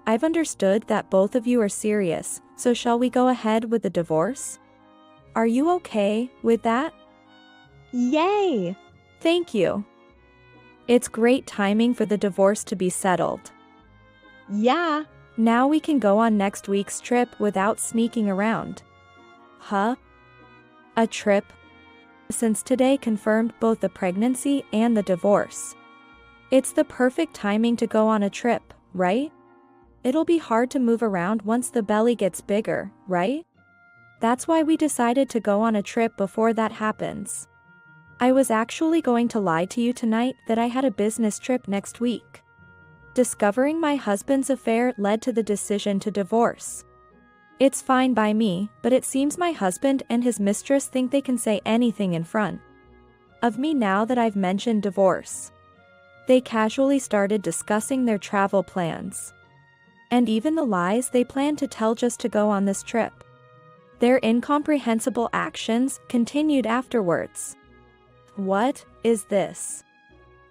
I've understood that both of you are serious, so shall we go ahead with the divorce? Are you okay with that? Yay! Thank you. It's great timing for the divorce to be settled. Yeah. Now we can go on next week's trip without sneaking around. Huh? A trip? Since today confirmed both the pregnancy and the divorce. It's the perfect timing to go on a trip, right? It'll be hard to move around once the belly gets bigger, right? That's why we decided to go on a trip before that happens. I was actually going to lie to you tonight that I had a business trip next week. Discovering my husband's affair led to the decision to divorce. It's fine by me, but it seems my husband and his mistress think they can say anything in front of me now that I've mentioned divorce. They casually started discussing their travel plans. And even the lies they plan to tell just to go on this trip. Their incomprehensible actions continued afterwards. What is this?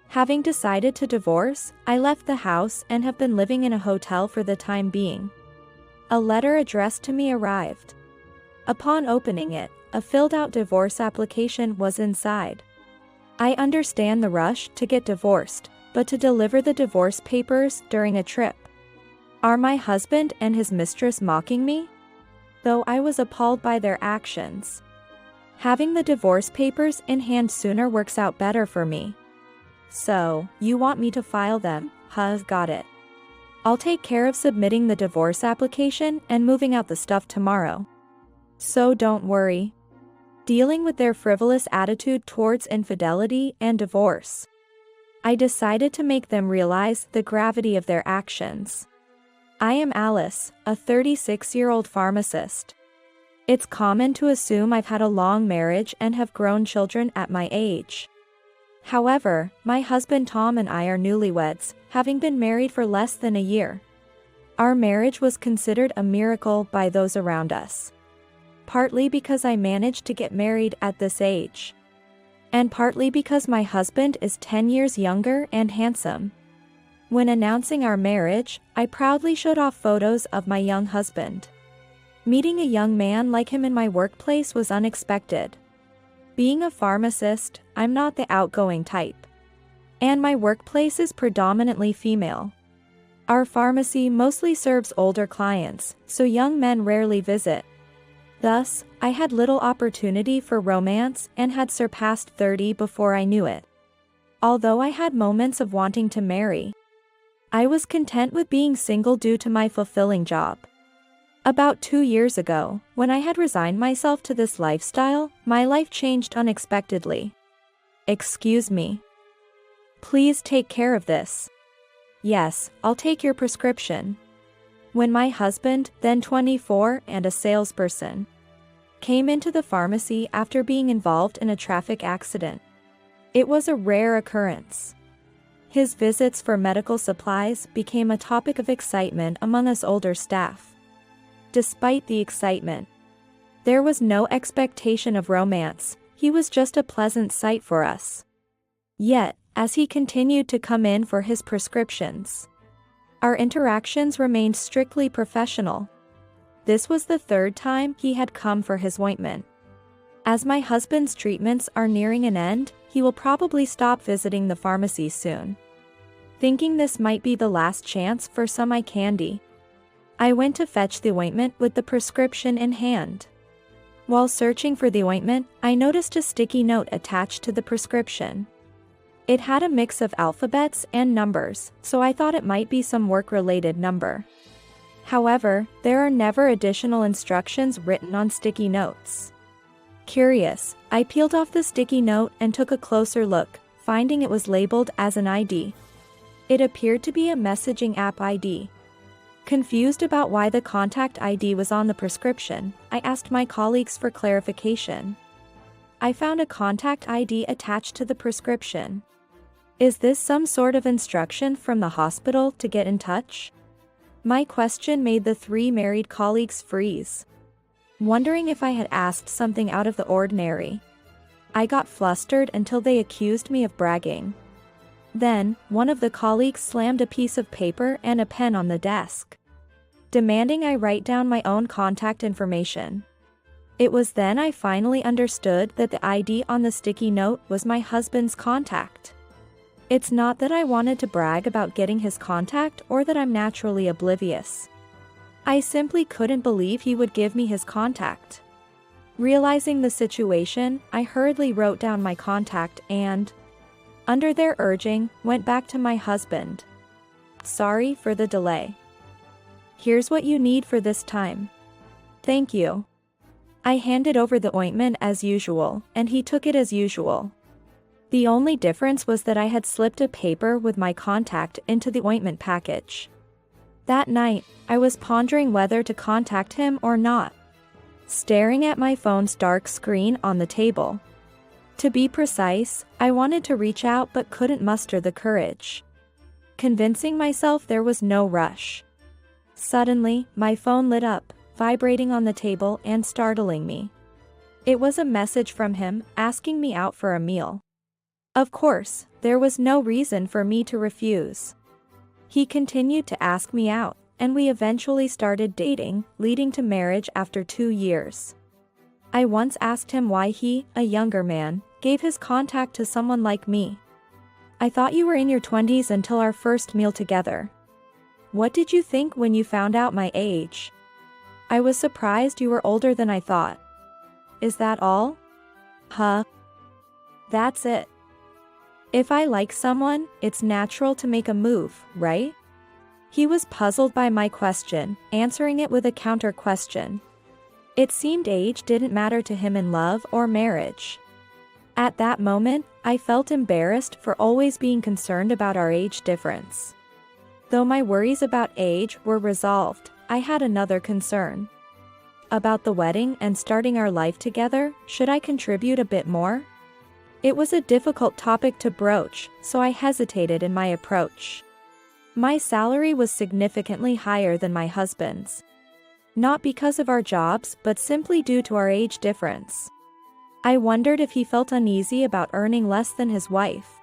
Having decided to divorce, I left the house and have been living in a hotel for the time being. A letter addressed to me arrived. Upon opening it, a filled-out divorce application was inside. I understand the rush to get divorced, but to deliver the divorce papers during a trip. Are my husband and his mistress mocking me? Though I was appalled by their actions. Having the divorce papers in hand sooner works out better for me. So, you want me to file them, huh? Got it. I'll take care of submitting the divorce application and moving out the stuff tomorrow. So don't worry. Dealing with their frivolous attitude towards infidelity and divorce. I decided to make them realize the gravity of their actions. I am Alice, a 36-year-old pharmacist. It's common to assume I've had a long marriage and have grown children at my age. However, my husband Tom and I are newlyweds, having been married for less than a year. Our marriage was considered a miracle by those around us. Partly because I managed to get married at this age. And partly because my husband is 10 years younger and handsome. When announcing our marriage, I proudly showed off photos of my young husband. Meeting a young man like him in my workplace was unexpected. Being a pharmacist, I'm not the outgoing type. And my workplace is predominantly female. Our pharmacy mostly serves older clients, so young men rarely visit. Thus, I had little opportunity for romance and had surpassed 30 before I knew it. Although I had moments of wanting to marry, I was content with being single due to my fulfilling job. About 2 years ago, when I had resigned myself to this lifestyle, my life changed unexpectedly. Excuse me. Please take care of this. Yes, I'll take your prescription. When my husband, then 24 and a salesperson, came into the pharmacy after being involved in a traffic accident. It was a rare occurrence. His visits for medical supplies became a topic of excitement among us older staff. Despite the excitement, there was no expectation of romance. He was just a pleasant sight for us. Yet, as he continued to come in for his prescriptions, our interactions remained strictly professional. This was the third time he had come for his ointment. As my husband's treatments are nearing an end, he will probably stop visiting the pharmacy soon. Thinking this might be the last chance for some eye candy, I went to fetch the ointment with the prescription in hand. While searching for the ointment, I noticed a sticky note attached to the prescription. It had a mix of alphabets and numbers, so I thought it might be some work-related number. However, there are never additional instructions written on sticky notes. Curious, I peeled off the sticky note and took a closer look, finding it was labeled as an ID. It appeared to be a messaging app ID. Confused about why the contact ID was on the prescription, I asked my colleagues for clarification. I found a contact ID attached to the prescription. Is this some sort of instruction from the hospital to get in touch? My question made the 3 married colleagues freeze, wondering if I had asked something out of the ordinary. I got flustered until they accused me of bragging. Then, one of the colleagues slammed a piece of paper and a pen on the desk. demanding I write down my own contact information. It was then I finally understood that the ID on the sticky note was my husband's contact. It's not that I wanted to brag about getting his contact or that I'm naturally oblivious. I simply couldn't believe he would give me his contact. Realizing the situation, I hurriedly wrote down my contact and, under their urging, went back to my husband. Sorry for the delay. Here's what you need for this time. Thank you. I handed over the ointment as usual, and he took it as usual. The only difference was that I had slipped a paper with my contact into the ointment package. That night, I was pondering whether to contact him or not, staring at my phone's dark screen on the table. To be precise, I wanted to reach out but couldn't muster the courage, convincing myself there was no rush. Suddenly, my phone lit up, vibrating on the table and startling me. It was a message from him, asking me out for a meal. Of course, there was no reason for me to refuse. He continued to ask me out, and we eventually started dating, leading to marriage after 2 years. I once asked him why he, a younger man, gave his contact to someone like me. I thought you were in your 20s until our first meal together. What did you think when you found out my age? I was surprised you were older than I thought. Is that all? Huh? That's it. If I like someone, it's natural to make a move, right? He was puzzled by my question, answering it with a counter question. It seemed age didn't matter to him in love or marriage. At that moment, I felt embarrassed for always being concerned about our age difference. Though my worries about age were resolved, I had another concern. About the wedding and starting our life together, should I contribute a bit more? It was a difficult topic to broach, so I hesitated in my approach. My salary was significantly higher than my husband's. Not because of our jobs, but simply due to our age difference. I wondered if he felt uneasy about earning less than his wife,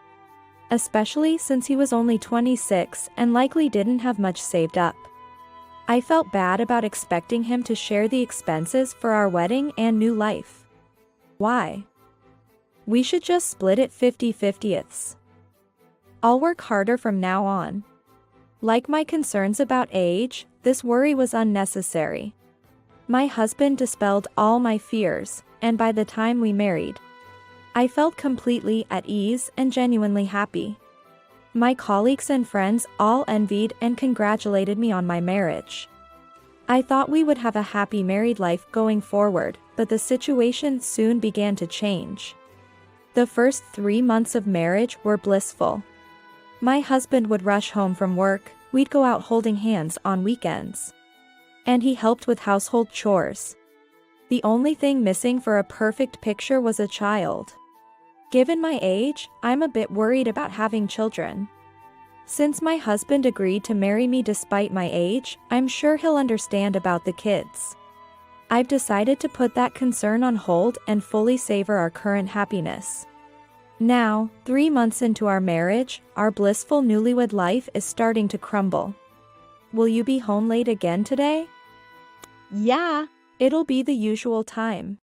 especially since he was only 26 and likely didn't have much saved up. I felt bad about expecting him to share the expenses for our wedding and new life. Why? We should just split it 50-50ths. I'll work harder from now on. Like my concerns about age, this worry was unnecessary. My husband dispelled all my fears, and by the time we married, I felt completely at ease and genuinely happy. My colleagues and friends all envied and congratulated me on my marriage. I thought we would have a happy married life going forward, but the situation soon began to change. The first 3 months of marriage were blissful. My husband would rush home from work, we'd go out holding hands on weekends, and he helped with household chores. The only thing missing for a perfect picture was a child. Given my age, I'm a bit worried about having children. Since my husband agreed to marry me despite my age, I'm sure he'll understand about the kids. I've decided to put that concern on hold and fully savor our current happiness. Now, 3 months into our marriage, our blissful newlywed life is starting to crumble. Will you be home late again today? Yeah. It'll be the usual time.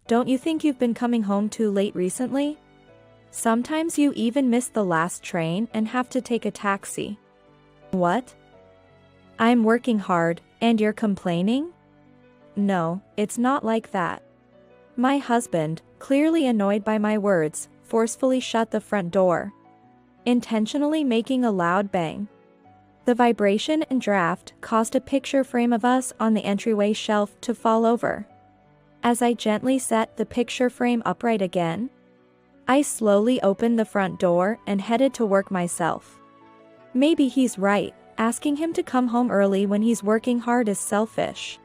Don't you think you've been coming home too late recently? Sometimes you even miss the last train and have to take a taxi. What? I'm working hard, and you're complaining? No, it's not like that. My husband, clearly annoyed by my words, forcefully shut the front door, intentionally making a loud bang. The vibration and draft caused a picture frame of us on the entryway shelf to fall over. As I gently set the picture frame upright again, I slowly opened the front door and headed to work myself. Maybe he's right, asking him to come home early when he's working hard is selfish.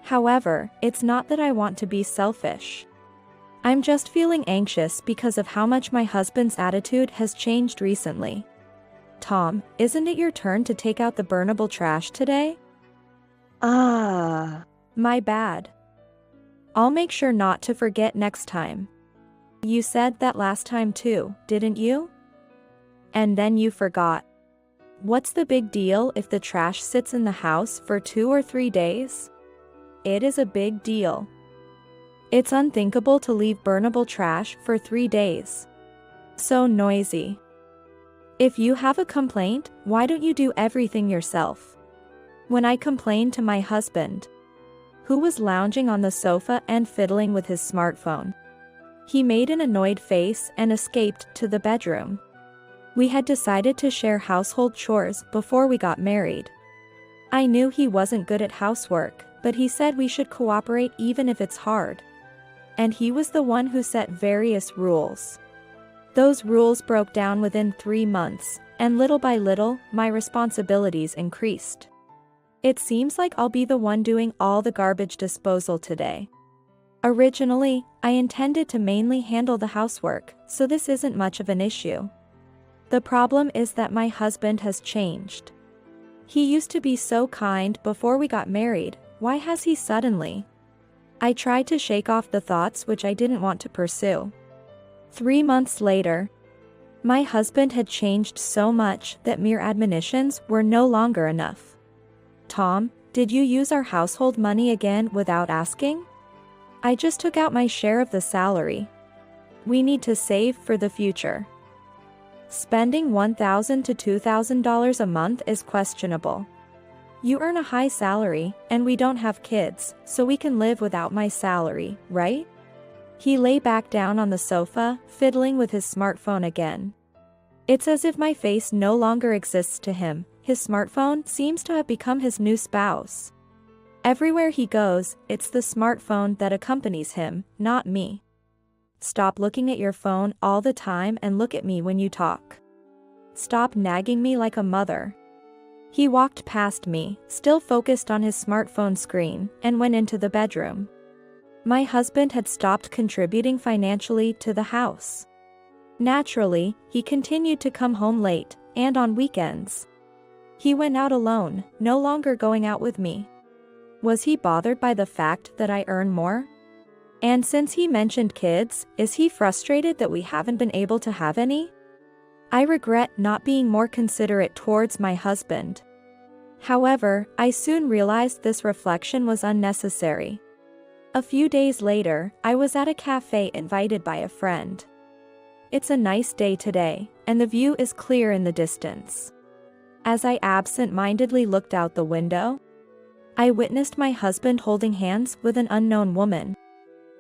However, it's not that I want to be selfish. I'm just feeling anxious because of how much my husband's attitude has changed recently. Tom, isn't it your turn to take out the burnable trash today? My bad. I'll make sure not to forget next time. You said that last time too, didn't you? And then you forgot. What's the big deal if the trash sits in the house for 2 or 3 days? It is a big deal. It's unthinkable to leave burnable trash for 3 days. So noisy. If you have a complaint, why don't you do everything yourself? When I complained to my husband, who was lounging on the sofa and fiddling with his smartphone, he made an annoyed face and escaped to the bedroom. We had decided to share household chores before we got married. I knew he wasn't good at housework, but he said we should cooperate even if it's hard. And he was the one who set various rules. Those rules broke down within 3 months, and little by little, my responsibilities increased. It seems like I'll be the one doing all the garbage disposal today. Originally, I intended to mainly handle the housework, so this isn't much of an issue. The problem is that my husband has changed. He used to be so kind before we got married. Why has he suddenly? I tried to shake off the thoughts which I didn't want to pursue. 3 months later, my husband had changed so much that mere admonitions were no longer enough. Tom, did you use our household money again without asking? I just took out my share of the salary. We need to save for the future. Spending $1,000 to $2,000 a month is questionable. You earn a high salary, and we don't have kids, so we can live without my salary, right? He lay back down on the sofa, fiddling with his smartphone again. It's as if my face no longer exists to him. His smartphone seems to have become his new spouse. Everywhere he goes, it's the smartphone that accompanies him, not me. Stop looking at your phone all the time and look at me when you talk. Stop nagging me like a mother. He walked past me, still focused on his smartphone screen, and went into the bedroom. My husband had stopped contributing financially to the house. Naturally, he continued to come home late, and on weekends. He went out alone, no longer going out with me. Was he bothered by the fact that I earn more? And since he mentioned kids, is he frustrated that we haven't been able to have any? I regret not being more considerate towards my husband. However, I soon realized this reflection was unnecessary. A few days later, I was at a cafe invited by a friend. It's a nice day today, and the view is clear in the distance. As I absent-mindedly looked out the window, I witnessed my husband holding hands with an unknown woman,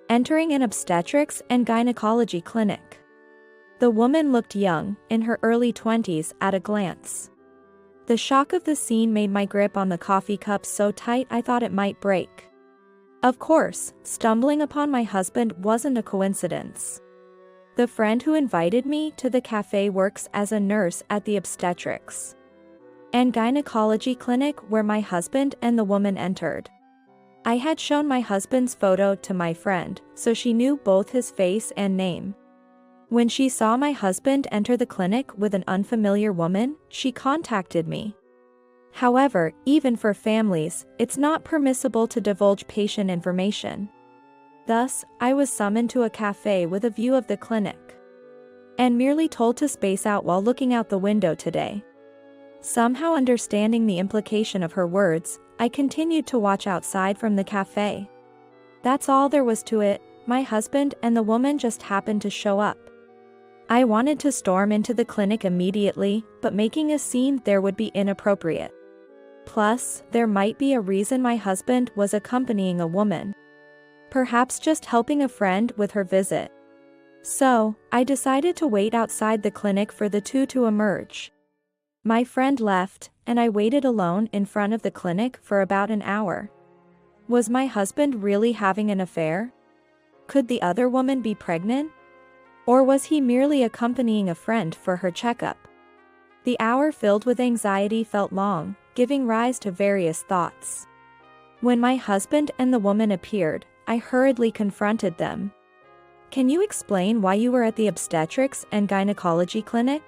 entering an obstetrics and gynecology clinic. The woman looked young, in her early 20s at a glance. The shock of the scene made my grip on the coffee cup so tight I thought it might break. Of course, stumbling upon my husband wasn't a coincidence. The friend who invited me to the cafe works as a nurse at the obstetrics and gynecology clinic where my husband and the woman entered. I had shown my husband's photo to my friend, so she knew both his face and name. When she saw my husband enter the clinic with an unfamiliar woman, she contacted me. However, even for families, it's not permissible to divulge patient information. Thus, I was summoned to a cafe with a view of the clinic, and merely told to space out while looking out the window today. Somehow understanding the implication of her words, I continued to watch outside from the cafe. That's all there was to it. My husband and the woman just happened to show up. I wanted to storm into the clinic immediately, but making a scene there would be inappropriate. Plus, there might be a reason my husband was accompanying a woman. Perhaps just helping a friend with her visit. So, I decided to wait outside the clinic for the two to emerge. My friend left, and I waited alone in front of the clinic for about an hour. Was my husband really having an affair? Could the other woman be pregnant? Or was he merely accompanying a friend for her checkup? The hour filled with anxiety felt long, giving rise to various thoughts. When my husband and the woman appeared, I hurriedly confronted them. Can you explain why you were at the obstetrics and gynecology clinic?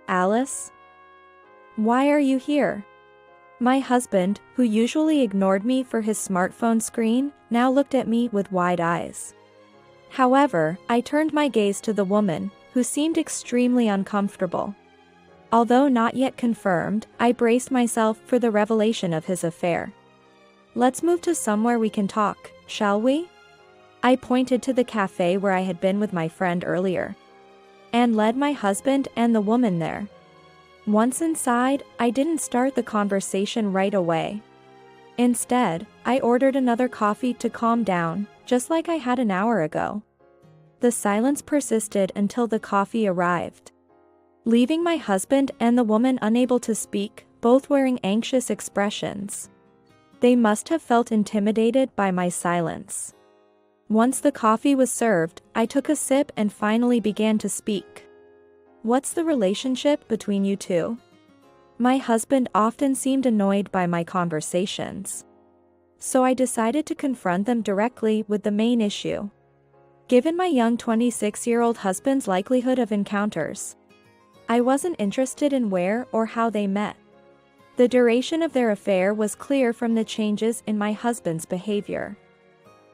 Alice? Why are you here? My husband, who usually ignored me for his smartphone screen, now looked at me with wide eyes. However, I turned my gaze to the woman, who seemed extremely uncomfortable. Although not yet confirmed, I braced myself for the revelation of his affair. Let's move to somewhere we can talk, shall we? I pointed to the cafe where I had been with my friend earlier, and led my husband and the woman there. Once inside, I didn't start the conversation right away. Instead, I ordered another coffee to calm down, just like I had an hour ago. The silence persisted until the coffee arrived, leaving my husband and the woman unable to speak, both wearing anxious expressions. They must have felt intimidated by my silence. Once the coffee was served, I took a sip and finally began to speak. What's the relationship between you two? My husband often seemed annoyed by my conversations, so I decided to confront them directly with the main issue. Given my young 26-year-old husband's likelihood of encounters, I wasn't interested in where or how they met. The duration of their affair was clear from the changes in my husband's behavior.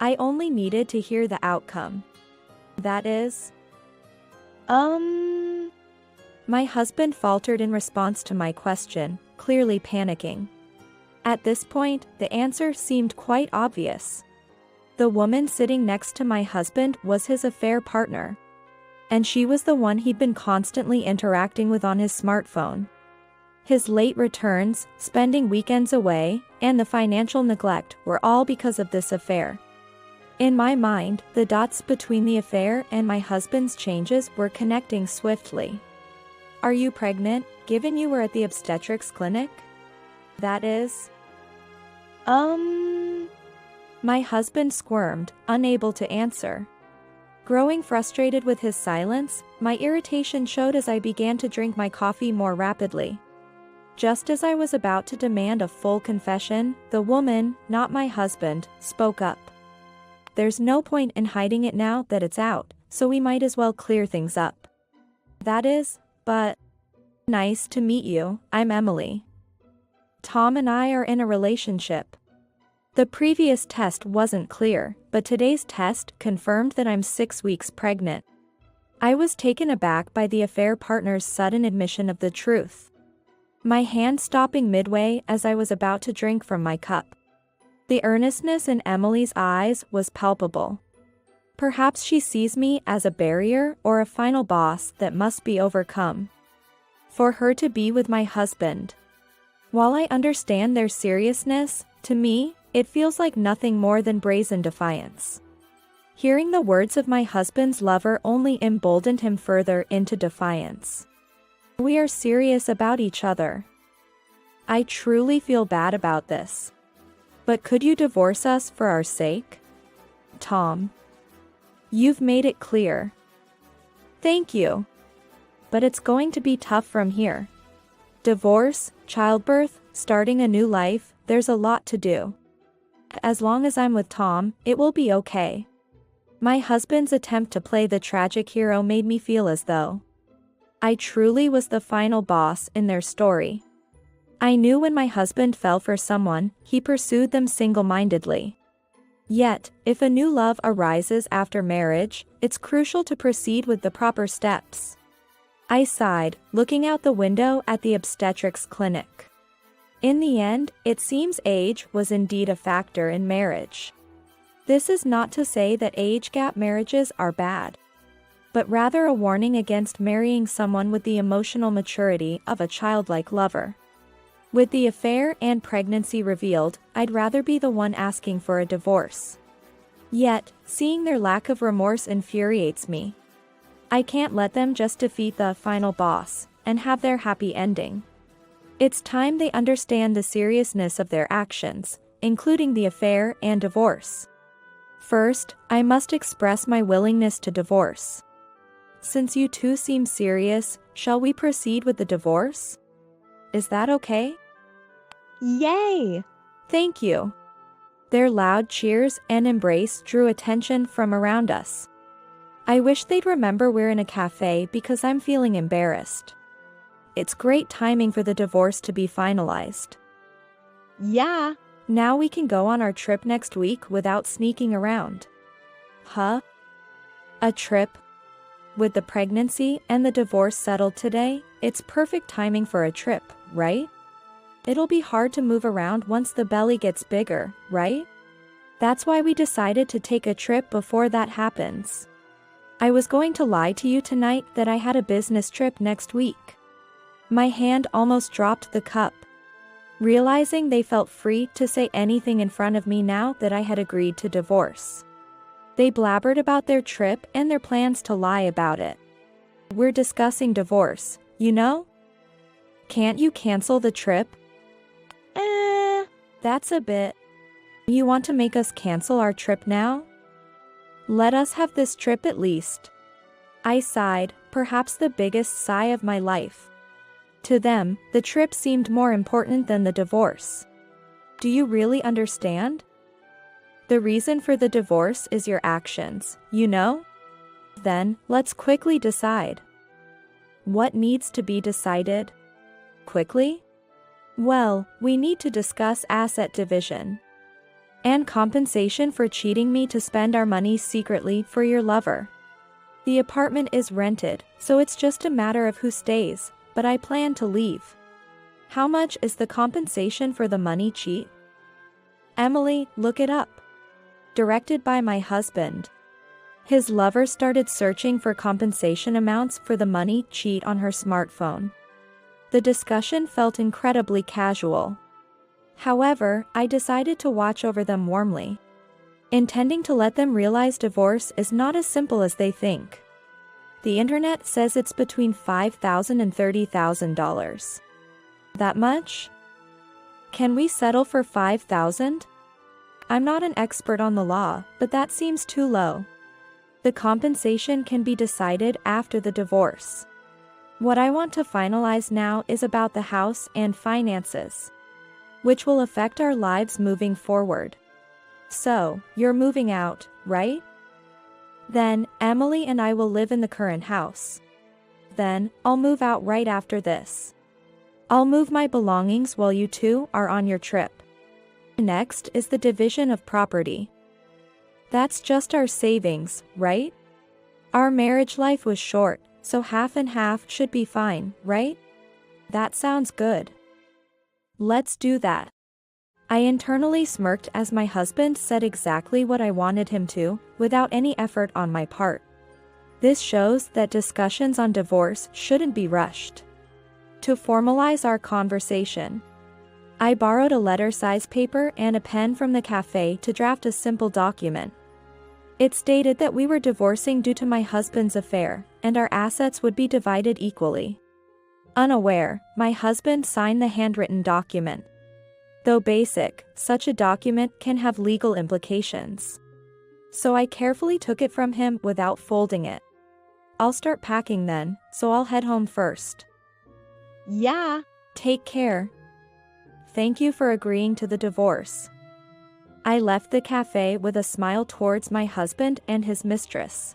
I only needed to hear the outcome. That is, my husband faltered in response to my question, clearly panicking. At this point, the answer seemed quite obvious. The woman sitting next to my husband was his affair partner, and she was the one he'd been constantly interacting with on his smartphone. His late returns, spending weekends away, and the financial neglect were all because of this affair. In my mind, the dots between the affair and my husband's changes were connecting swiftly. Are you pregnant, given you were at the obstetrics clinic? That is, my husband squirmed, unable to answer. Growing frustrated with his silence, my irritation showed as I began to drink my coffee more rapidly. Just as I was about to demand a full confession, the woman, not my husband, spoke up. There's no point in hiding it now that it's out, so we might as well clear things up. That is, but nice to meet you, I'm Emily. Tom and I are in a relationship. The previous test wasn't clear, but today's test confirmed that I'm 6 weeks pregnant. I was taken aback by the affair partner's sudden admission of the truth, my hand stopping midway as I was about to drink from my cup. The earnestness in Emily's eyes was palpable. Perhaps she sees me as a barrier or a final boss that must be overcome for her to be with my husband. While I understand their seriousness, to me, it feels like nothing more than brazen defiance. Hearing the words of my husband's lover only emboldened him further into defiance. We are serious about each other. I truly feel bad about this. But could you divorce us for our sake? Tom. You've made it clear. Thank you. But it's going to be tough from here. Divorce, childbirth, starting a new life, there's a lot to do. As long as I'm with Tom, it will be okay. My husband's attempt to play the tragic hero made me feel as though I truly was the final boss in their story. I knew when my husband fell for someone, he pursued them single-mindedly. Yet, if a new love arises after marriage, it's crucial to proceed with the proper steps. I sighed, looking out the window at the obstetrics clinic. In the end, it seems age was indeed a factor in marriage. This is not to say that age gap marriages are bad, but rather a warning against marrying someone with the emotional maturity of a childlike lover. With the affair and pregnancy revealed, I'd rather be the one asking for a divorce. Yet, seeing their lack of remorse infuriates me. I can't let them just defeat the final boss and have their happy ending. It's time they understand the seriousness of their actions, including the affair and divorce. First, I must express my willingness to divorce. Since you two seem serious, shall we proceed with the divorce? Is that okay? Yay! Thank you. Their loud cheers and embrace drew attention from around us. I wish they'd remember we're in a cafe because I'm feeling embarrassed. It's great timing for the divorce to be finalized. Yeah. Now we can go on our trip next week without sneaking around. Huh? A trip? With the pregnancy and the divorce settled today, it's perfect timing for a trip, right? It'll be hard to move around once the belly gets bigger, right? That's why we decided to take a trip before that happens. I was going to lie to you tonight that I had a business trip next week. My hand almost dropped the cup, realizing they felt free to say anything in front of me now that I had agreed to divorce. They blabbered about their trip and their plans to lie about it. We're discussing divorce, you know? Can't you cancel the trip? That's a bit. You want to make us cancel our trip now? Let us have this trip at least. I sighed, perhaps the biggest sigh of my life. To them, the trip seemed more important than the divorce. Do you really understand? The reason for the divorce is your actions, you know? Then, let's quickly decide. What needs to be decided? Quickly? Well, we need to discuss asset division. And compensation for cheating me to spend our money secretly for your lover. The apartment is rented, so it's just a matter of who stays, but I plan to leave. How much is the compensation for the money cheat? Emily, look it up. Directed by my husband. His lover started searching for compensation amounts for the money cheat on her smartphone. The discussion felt incredibly casual. However, I decided to watch over them warmly, intending to let them realize divorce is not as simple as they think. The internet says it's between $5,000 and $30,000. That much? Can we settle for $5,000? I'm not an expert on the law, but that seems too low. The compensation can be decided after the divorce. What I want to finalize now is about the house and finances, which will affect our lives moving forward. So, you're moving out, right? Then, Emily and I will live in the current house. Then, I'll move out right after this. I'll move my belongings while you two are on your trip. Next is the division of property. That's just our savings, right? Our marriage life was short, so half and half should be fine, right? That sounds good. Let's do that. I internally smirked as my husband said exactly what I wanted him to, without any effort on my part. This shows that discussions on divorce shouldn't be rushed. To formalize our conversation, I borrowed a letter-size paper and a pen from the cafe to draft a simple document. It stated that we were divorcing due to my husband's affair, and our assets would be divided equally. Unaware, my husband signed the handwritten document. Though basic, such a document can have legal implications. So I carefully took it from him without folding it. I'll start packing then, so I'll head home first. Yeah. Take care. Thank you for agreeing to the divorce. I left the cafe with a smile towards my husband and his mistress.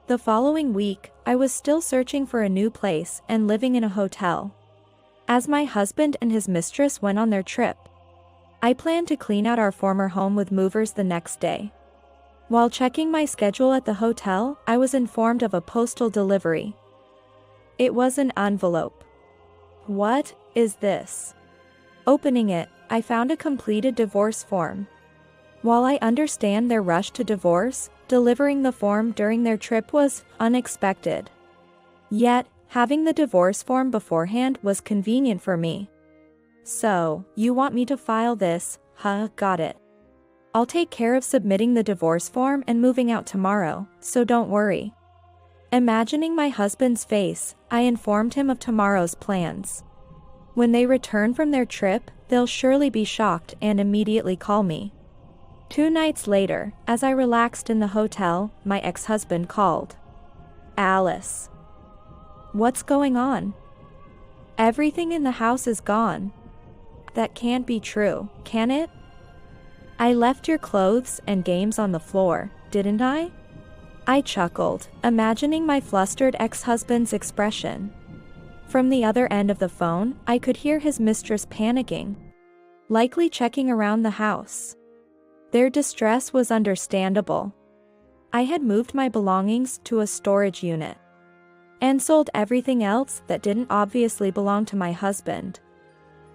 The following week, I was still searching for a new place and living in a hotel. As my husband and his mistress went on their trip, I planned to clean out our former home with movers the next day. While checking my schedule at the hotel, I was informed of a postal delivery. It was an envelope. What is this? Opening it, I found a completed divorce form. While I understand their rush to divorce, delivering the form during their trip was unexpected. Yet, having the divorce form beforehand was convenient for me. So, you want me to file this, huh? Got it. I'll take care of submitting the divorce form and moving out tomorrow, so don't worry. Imagining my husband's face, I informed him of tomorrow's plans. When they return from their trip, they'll surely be shocked and immediately call me. 2 nights later, as I relaxed in the hotel, my ex-husband called. Alice. What's going on? Everything in the house is gone. That can't be true, can it? I left your clothes and games on the floor, didn't I? I chuckled, imagining my flustered ex-husband's expression. From the other end of the phone, I could hear his mistress panicking, likely checking around the house. Their distress was understandable. I had moved my belongings to a storage unit, and sold everything else that didn't obviously belong to my husband.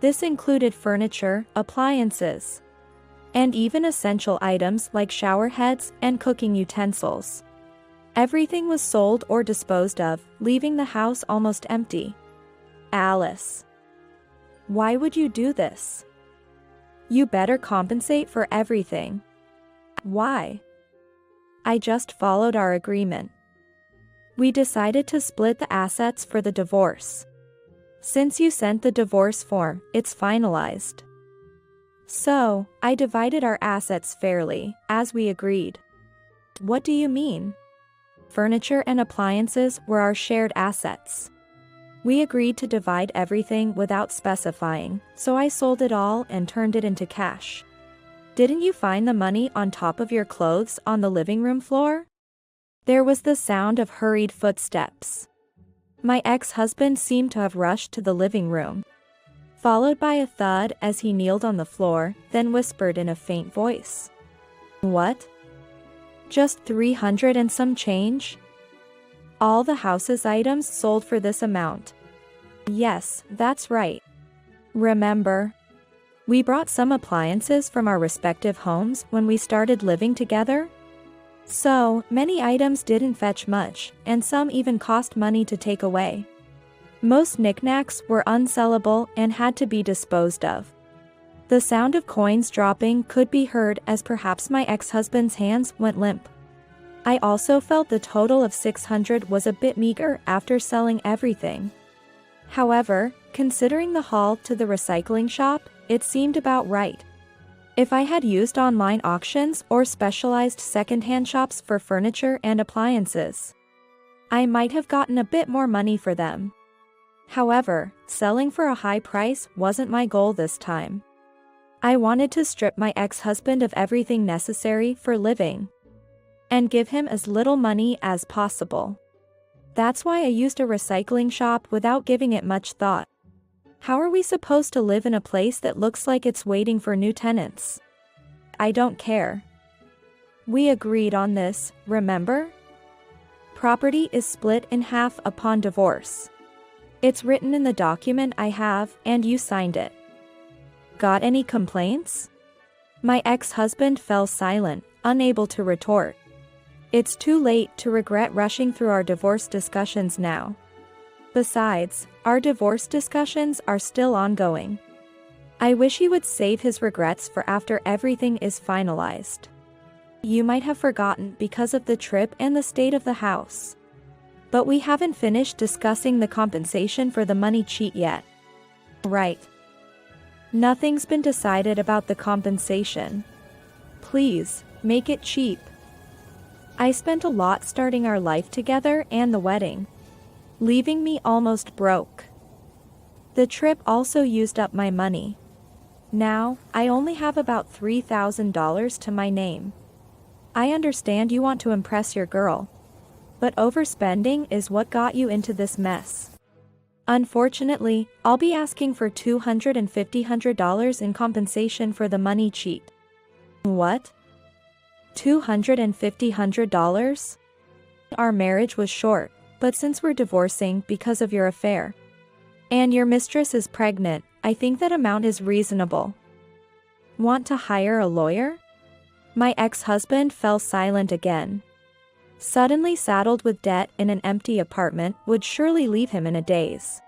This included furniture, appliances, and even essential items like shower heads and cooking utensils. Everything was sold or disposed of, leaving the house almost empty. Alice, why would you do this? You better compensate for everything. Why? I just followed our agreement. We decided to split the assets for the divorce. Since you sent the divorce form, it's finalized. So, I divided our assets fairly, as we agreed. What do you mean? Furniture and appliances were our shared assets. We agreed to divide everything without specifying, so I sold it all and turned it into cash. Didn't you find the money on top of your clothes on the living room floor? There was the sound of hurried footsteps. My ex-husband seemed to have rushed to the living room, followed by a thud as he kneeled on the floor, then whispered in a faint voice. What? Just 300 and some change? All the house's items sold for this amount. Yes, that's right. Remember? We brought some appliances from our respective homes when we started living together. So, many items didn't fetch much, and some even cost money to take away. Most knickknacks were unsellable and had to be disposed of. The sound of coins dropping could be heard as perhaps my ex-husband's hands went limp. I also felt the total of 600 was a bit meager after selling everything. However, considering the haul to the recycling shop, it seemed about right. If I had used online auctions or specialized secondhand shops for furniture and appliances, I might have gotten a bit more money for them. However, selling for a high price wasn't my goal this time. I wanted to strip my ex-husband of everything necessary for living and give him as little money as possible. That's why I used a recycling shop without giving it much thought. How are we supposed to live in a place that looks like it's waiting for new tenants? I don't care. We agreed on this, remember? Property is split in half upon divorce. It's written in the document I have, and you signed it. Got any complaints? My ex-husband fell silent, unable to retort. It's too late to regret rushing through our divorce discussions now. Besides, our divorce discussions are still ongoing. I wish he would save his regrets for after everything is finalized. You might have forgotten because of the trip and the state of the house. But we haven't finished discussing the compensation for the money cheat yet. Right. Nothing's been decided about the compensation. Please, make it cheap. I spent a lot starting our life together and the wedding, leaving me almost broke. The trip also used up my money. Now, I only have about $3,000 to my name. I understand you want to impress your girl, but overspending is what got you into this mess. Unfortunately, I'll be asking for $250 in compensation for the money cheat. What? $250? Our marriage was short, but since we're divorcing because of your affair, and your mistress is pregnant, I think that amount is reasonable. Want to hire a lawyer? My ex-husband fell silent again. Suddenly saddled with debt in an empty apartment would surely leave him in a daze.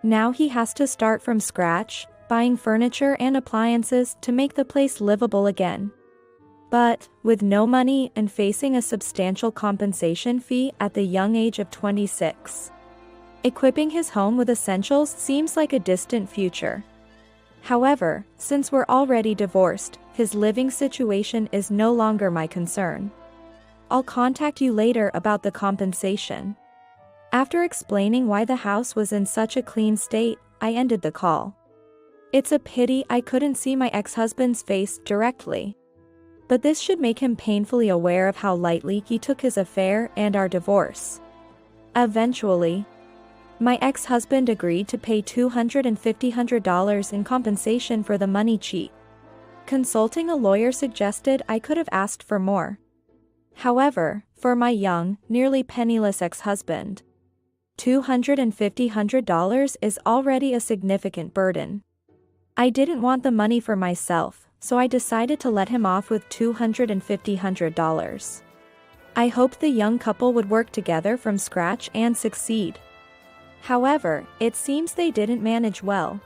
Now he has to start from scratch, buying furniture and appliances to make the place livable again. But, with no money and facing a substantial compensation fee at the young age of 26, equipping his home with essentials seems like a distant future. However, since we're already divorced, his living situation is no longer my concern. I'll contact you later about the compensation. After explaining why the house was in such a clean state, I ended the call. It's a pity I couldn't see my ex-husband's face directly, but this should make him painfully aware of how lightly he took his affair and our divorce. Eventually, my ex-husband agreed to pay $250 in compensation for the money cheat. Consulting a lawyer suggested I could have asked for more. However, for my young, nearly penniless ex-husband, $250 is already a significant burden. I didn't want the money for myself, so I decided to let him off with $250. I hoped the young couple would work together from scratch and succeed. However, it seems they didn't manage well.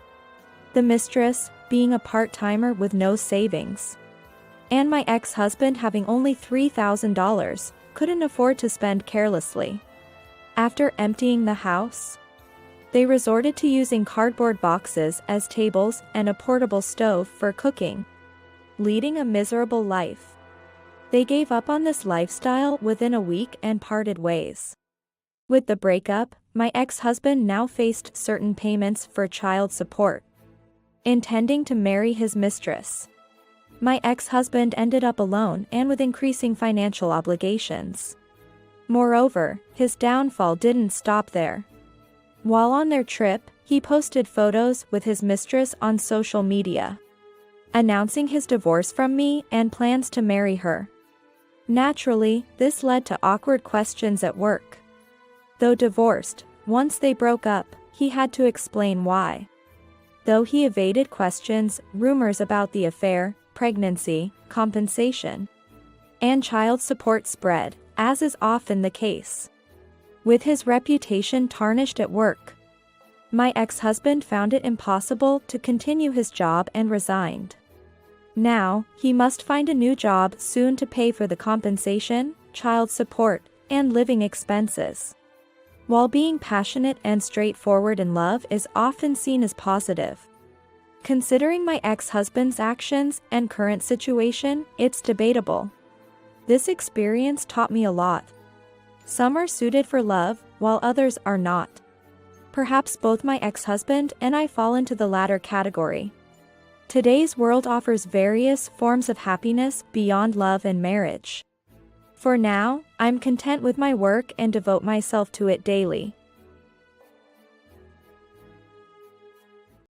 The mistress, being a part-timer with no savings, and my ex-husband having only $3,000, couldn't afford to spend carelessly. After emptying the house, they resorted to using cardboard boxes as tables and a portable stove for cooking, leading a miserable life. They gave up on this lifestyle within a week and parted ways. With the breakup, my ex-husband now faced certain payments for child support, intending to marry his mistress. My ex-husband ended up alone and with increasing financial obligations. Moreover, his downfall didn't stop there. While on their trip, he posted photos with his mistress on social media, announcing his divorce from me and plans to marry her. Naturally, this led to awkward questions at work. Though divorced, once they broke up, he had to explain why. Though he evaded questions, rumors about the affair, pregnancy, compensation, and child support spread, as is often the case. With his reputation tarnished at work, my ex-husband found it impossible to continue his job and resigned. Now, he must find a new job soon to pay for the compensation, child support, and living expenses. While being passionate and straightforward in love is often seen as positive, considering my ex-husband's actions and current situation, it's debatable. This experience taught me a lot. Some are suited for love, while others are not. Perhaps both my ex-husband and I fall into the latter category. Today's world offers various forms of happiness beyond love and marriage. For now, I'm content with my work and devote myself to it daily.